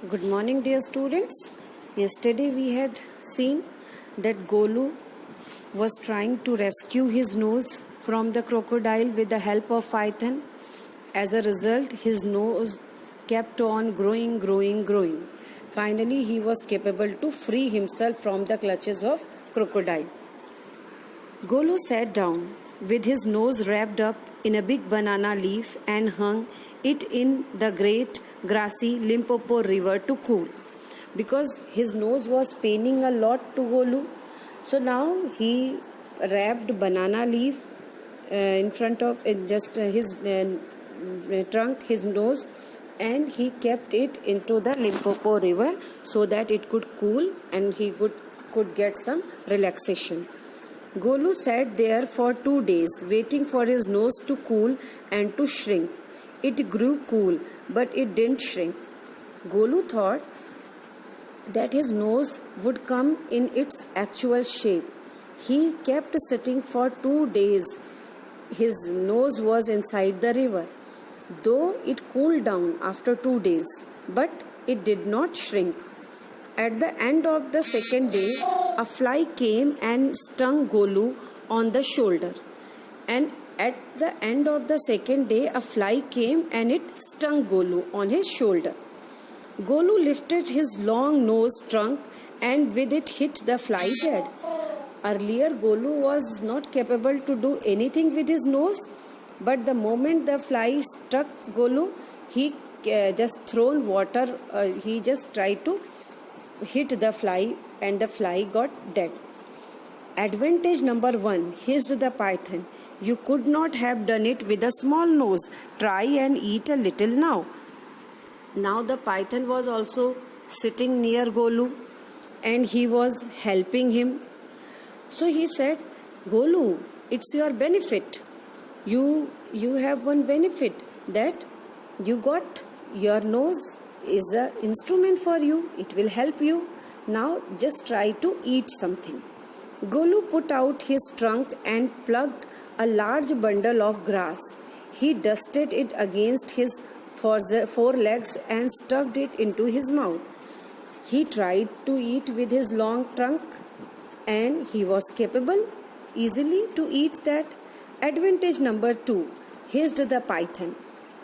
Good morning, dear students. Yesterday we had seen that Golu was trying to rescue his nose from the crocodile with the help of python. As a result, his nose kept on growing. Finally, he was capable to free himself from the clutches of crocodile. Golu sat down with his nose wrapped up in a big banana leaf and hung it in the great grassy Limpopo river to cool, because his nose was paining a lot to Golu. So now he wrapped banana leaf in front of his trunk, his nose, and he kept it into the Limpopo river so that it could cool and he could get some relaxation. Golu sat there for 2 days waiting for his nose to cool and to shrink. It grew cool, but it didn't shrink. Golu thought that his nose would come in its actual shape. He kept sitting for 2 days. His nose was inside the river, though it cooled down after 2 days, but it did not shrink. At the end of the second day, a fly came and stung Golu on the shoulder. And at the end of the second day, a fly came and it stung Golu on his shoulder. Golu lifted his long nose trunk and with it hit the fly dead. Earlier, Golu was not capable to do anything with his nose, but the moment the fly struck Golu, he just thrown water, he just tried to hit the fly and the fly got dead. Advantage number 1, hissed the python. You could not have done it with a small nose. Try and eat a little now. Now the python was also sitting near Golu and he was helping him. So he said, Golu, it's your benefit. You have one benefit, that you got your nose is an instrument for you. It will help you. Now just try to eat something. Golu put out his trunk and plucked a large bundle of grass. He dusted it against his forelegs and stuffed it into his mouth. He tried to eat with his long trunk and he was capable easily to eat that. Advantage number 2, hissed the python.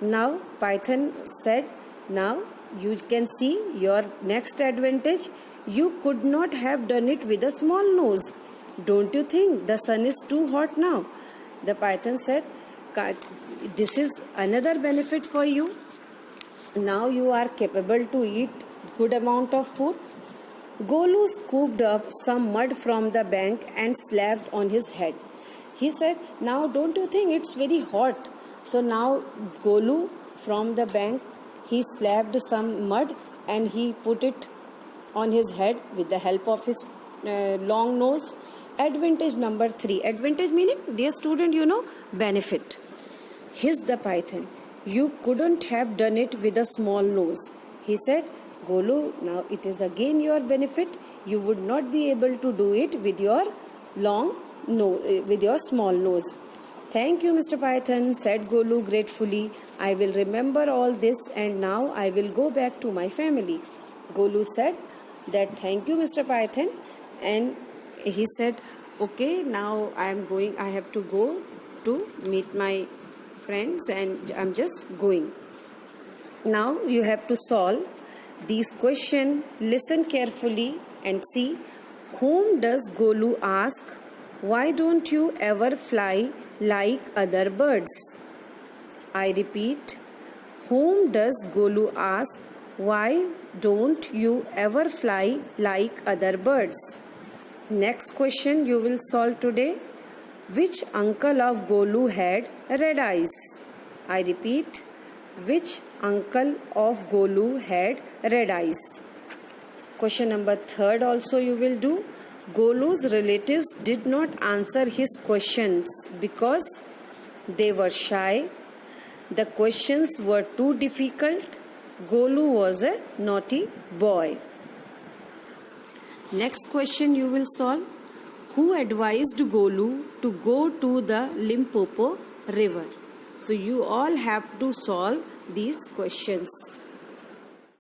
Now python said, now you can see your next advantage. You could not have done it with a small nose. Don't you think the sun is too hot now? The python said, this is another benefit for you. Now you are capable to eat good amount of food. Golu scooped up some mud from the bank and slapped on his head. He said, now don't you think it's very hot? So now Golu from the bank, he slapped some mud and he put it on his head with the help of his long nose. Advantage number 3. Advantage meaning, dear student, benefit. Hissed the python. You couldn't have done it with a small nose. He said, Golu, now it is again your benefit. You would not be able to do it with your with your small nose. Thank you, Mr. Python, said Golu gratefully. I will remember all this and now I will go back to my family. Golu said that thank you, Mr. Python, and he said, okay, now I have to go to meet my friends and I'm just going. Now you have to solve these questions. Listen carefully and see. Whom does Golu ask, why don't you ever fly like other birds? I repeat, whom does Golu ask, why don't you ever fly like other birds? Next question you will solve today. Which uncle of Golu had red eyes? I repeat, which uncle of Golu had red eyes? Question number 3 also you will do. Golu's relatives did not answer his questions because they were shy. The questions were too difficult. Golu was a naughty boy. Next question you will solve. Who advised Golu to go to the Limpopo river? So you all have to solve these questions.